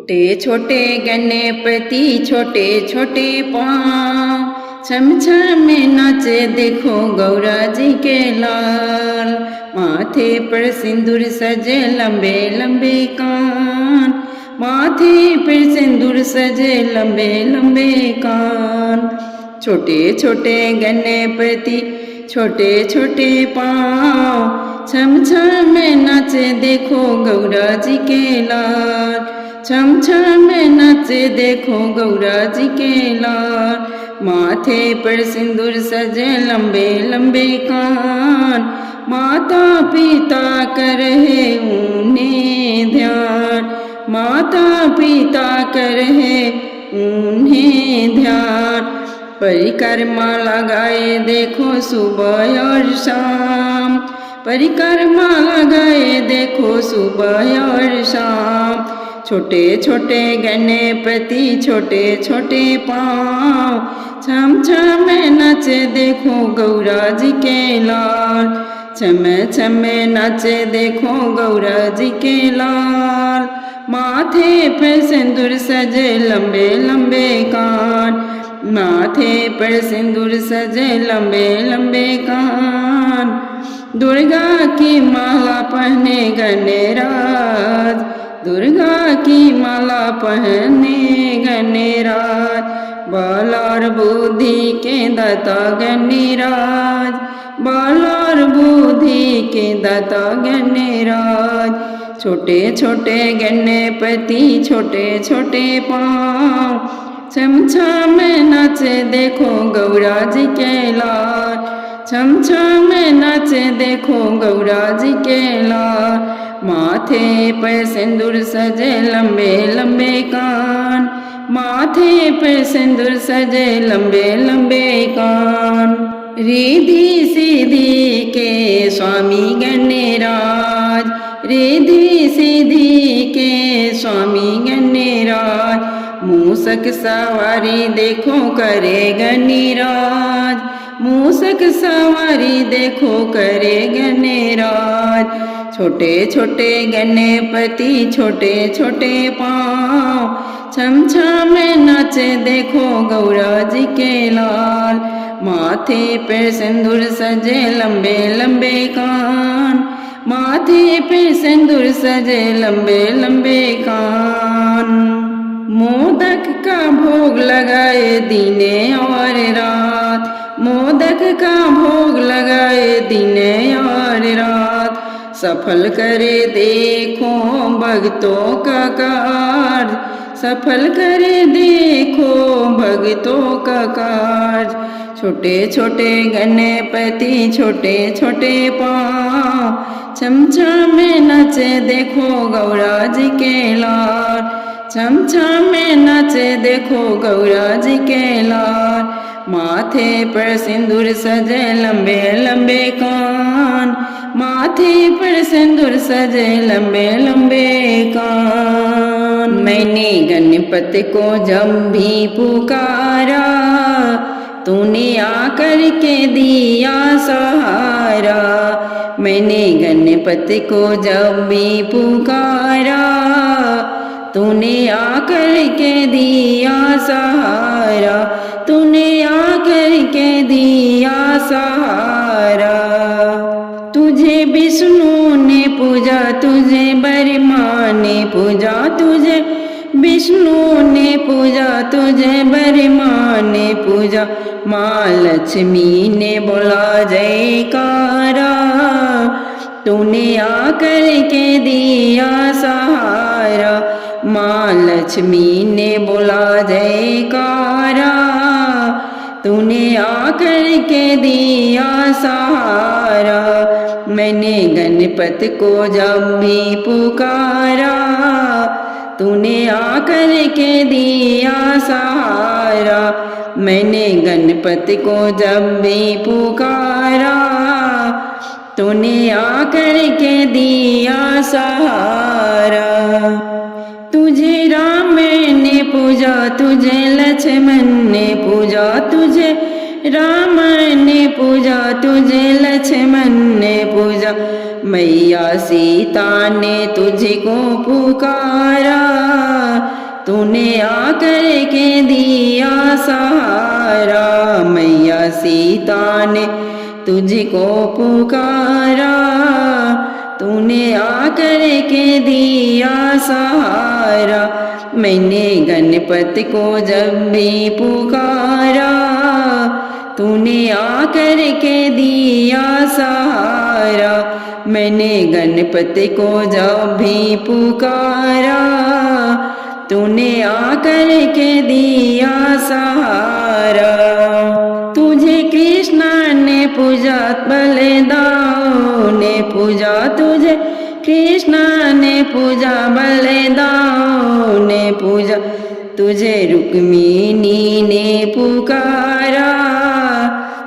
छोटे छोटे गणपति छोटे छोटे पाँव, छम छम नाचे देखो गौरा जी के लाल। माथे पर सिंदूर सजे लंबे लंबे कान, माथे पर सिंदूर सजे लंबे लंबे कान। छोटे छोटे गणपति छोटे छोटे पाँव, छम छम नाचे देखो गौरा जी के लाल। छम छम नाचे देखो गौरा जी के लाल। माथे पर सिंदूर सजे लंबे लंबे कान, माता पिता कर है उन्हें ध्यान। माता पिता कर है उन्हें ध्यान। परिक्रमा लगाए देखो सुबह और शाम, परिक्रमा लगाए देखो सुबह और शाम। छोटे छोटे गणपति छोटे छोटे पाँव, छम छम नाचे देखो गौरा जी के लाल। छम छम नाचे देखो गौरा जी के लाल। माथे पे सिंदूर सजे लंबे लंबे कान, माथे पर सिंदूर सजे लंबे लंबे कान। दुर्गा की माला पहने गणराज, दुर्गा की माला पहने गणराज। बल और बुद्धि के दाता गणराज, बल और बुद्धि के दाता गणराज। छोटे छोटे गणपति छोटे छोटे पाँव, छम छम नाचे देखो गौरा जी के लाल। छम छम नाचे देखो गौरा जी के लाल। माथे पर सिंदूर सजे लंबे लंबे कान, माथे पर सिंदूर सजे लंबे लंबे कान। रिद्धि सिद्धि के स्वामी गणराज, रिद्धि सिद्धि के स्वामी गणराज। मूसक सवारी देखो करे गणराज, मूसक सवारी देखो करे गणराज। छोटे छोटे गणपति छोटे छोटे पाँव, छम छम नाचे देखो गौरा जी के लाल। माथे पर सिंदूर सजे लंबे लंबे कान, माथे पर सिंदूर सजे लंबे लंबे कान। मोदक का भोग लगाए दिने और रात, मोदक का भोग लगाए दिने और रात। सफल करे देखो भक्तों का कार्य, सफल करे देखो भक्तों का कार्य। छोटे छोटे गणपति छोटे छोटे पाँव, छम छम नाचे देखो गौरा जी के लाल। छम छम नाचे देखो गौरा जी के लाल। माथे पर सिंदूर सजे लंबे लंबे कान, माथे पर सिंदूर सजे लंबे लंबे कान। मैंने गणपति को जब भी पुकारा, तूने आकर के दिया सहारा। मैंने गणपति को जब भी पुकारा, तूने आकर के दिया सहारा, तूने आकर के दिया सहारा। तुझे विष्णु ने पूजा, तुझे ब्रह्मा ने पूजा, तुझे विष्णु ने पूजा, तुझे ब्रह्मा ने पूजा। माँ लक्ष्मी ने बोला जयकारा, तूने आकर के दिया सहारा। माँ लक्ष्मी ने बोला जयकारा, तूने आकर के दिया सहारा। मैंने गणपति को जब भी पुकारा, तूने आकर के दिया सहारा। मैंने गणपति को जब भी पुकारा, तूने आकर के दिया सहारा। तुझे राम ने पूजा, तुझे लक्ष्मण ने पूजा, तुझे राम ने पूजा, तुझे लक्ष्मण ने पूजा। मैया सीता ने तुझको पुकारा, तूने आकर के दिया सहारा। मैया सीता ने तुझको पुकारा, तूने आकर के दिया सहारा। मैंने गणपति को जब भी पुकारा, तूने आकर के दिया सहारा। मैंने गणपति को जब भी पुकारा, तूने आकर के दिया सहारा। तुझे कृष्ण ने पूजा, बलदाऊ ने पूजा, तुझे कृष्ण ने पूजा, बलदाऊ ने पूजा। तुझे रुक्मिणी ने पुकारा,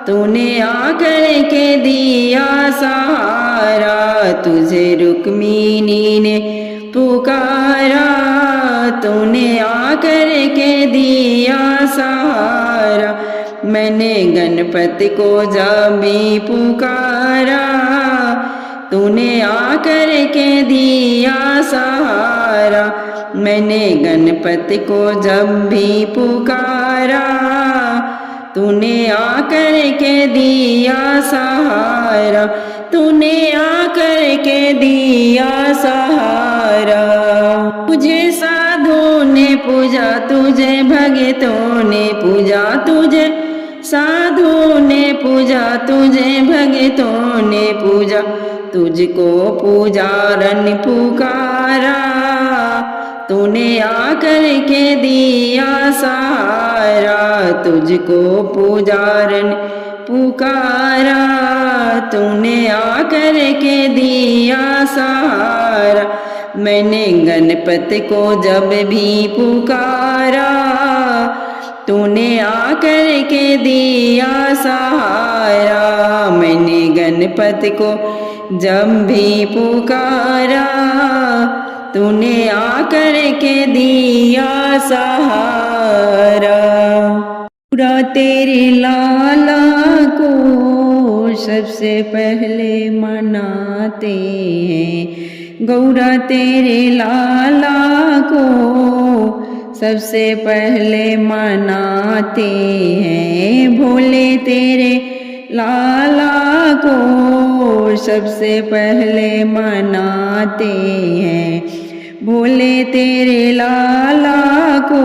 तूने आकर के दिया सहारा। तुझे रुक्मिणी ने पुकारा, तूने आकर के दिया सहारा। मैंने गणपति को जब भी पुकारा, तूने आकर के दिया सहारा। मैंने गणपति को जब भी पुकारा, तूने आकर के दिया सहारा। तूने आकर के दिया सहारा। तुझे साधु ने पूजा, तुझे भगतों ने पूजा, तुझे साधु ने पूजा, तुझे भगतों ने पूजा। तुझको पुजारन पुकारा, तूने आकर के दिया सहारा। तुझको पुजारन पुकारा, तूने आकर के दिया सहारा। मैंने गणपति को जब भी पुकारा, तूने आकर के दिया सहारा। मैंने गणपति को जब भी पुकारा, तूने आकर के दिया सहारा। पूरा तेरे लाला को सबसे पहले मनाते हैं। गौरा तेरे लाला को सबसे पहले मनाते हैं। भोले तेरे लाला को सबसे पहले मनाते हैं। भोले तेरे लाला को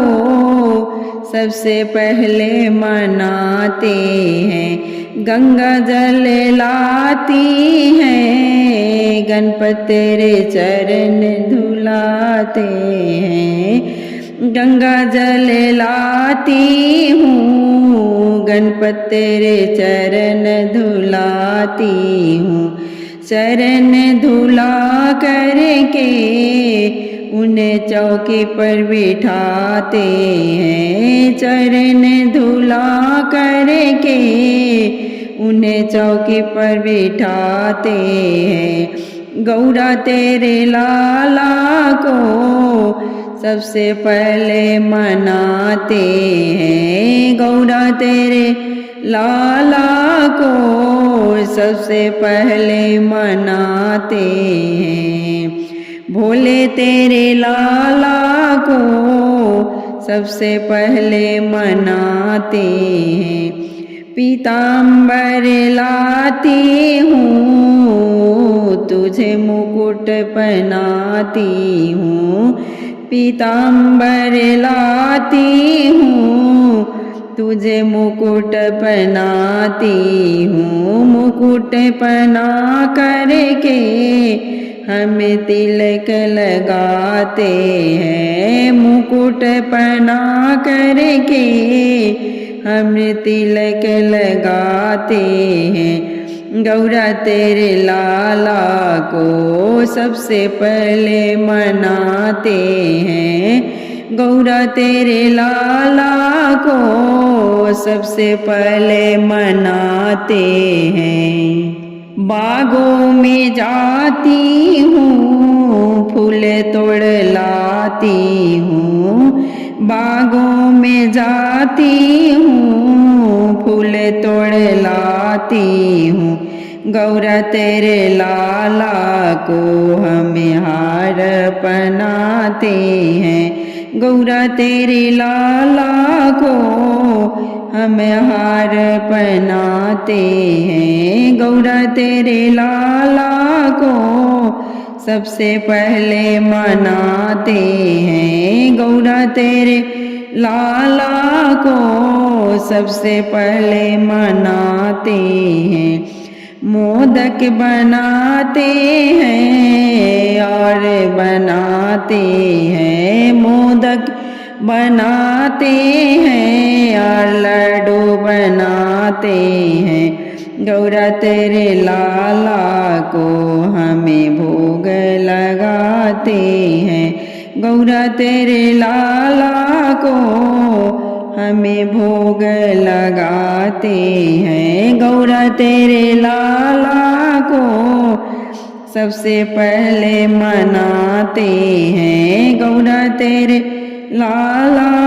सबसे पहले मनाते हैं। गंगा जल लाती हैं, गणपति तेरे चरण धुलाते हैं। गंगा जल लाती हूँ, गणपति तेरे चरण धुलाती हूँ। चरण धुला करके उन्हें चौकी पर बिठाते हैं। चरण धुला करके उन्हें चौकी पर बिठाते हैं। गौरा तेरे लाला को सबसे पहले मनाते हैं। गौरा तेरे लाला को सबसे पहले मनाते हैं। भोले तेरे लाला को सबसे पहले मनाते हैं। पीताम्बर लाती हूँ, तुझे मुकुट पहनाती हूँ। पीताम्बर लाती हूँ, तुझे मुकुट पहनाती हूँ। मुकुट पहना करके हम तिलक लगाते हैं। मुकुट पहना करके हम तिलक लगाते हैं। गौरा तेरे लाला को सबसे पहले मनाते हैं। गौरा तेरे लाला को सबसे पहले मनाते हैं। बागों में जाती हूँ, फूल तोड़ लाती हूँ। बागों में जाती हूँ, फूल तोड़ लाती हूँ। गौरा तेरे लाला को हम हार पहनाते हैं। गौरा तेरे लाला को हम हार पहनाते हैं। गौरा तेरे लाला को सबसे पहले मनाते हैं। गौरा तेरे लाला को सबसे पहले मनाते हैं। मोदक बनाते हैं और बनाते हैं। मोदक बनाते हैं और लड्डू बनाते हैं। गौरा तेरे लाला को हमें भोग लगाते हैं। गौरा तेरे लाला को हमें भोग लगाते हैं। गौरा तेरे लाला को सबसे पहले मनाते हैं। गौरा तेरे लाला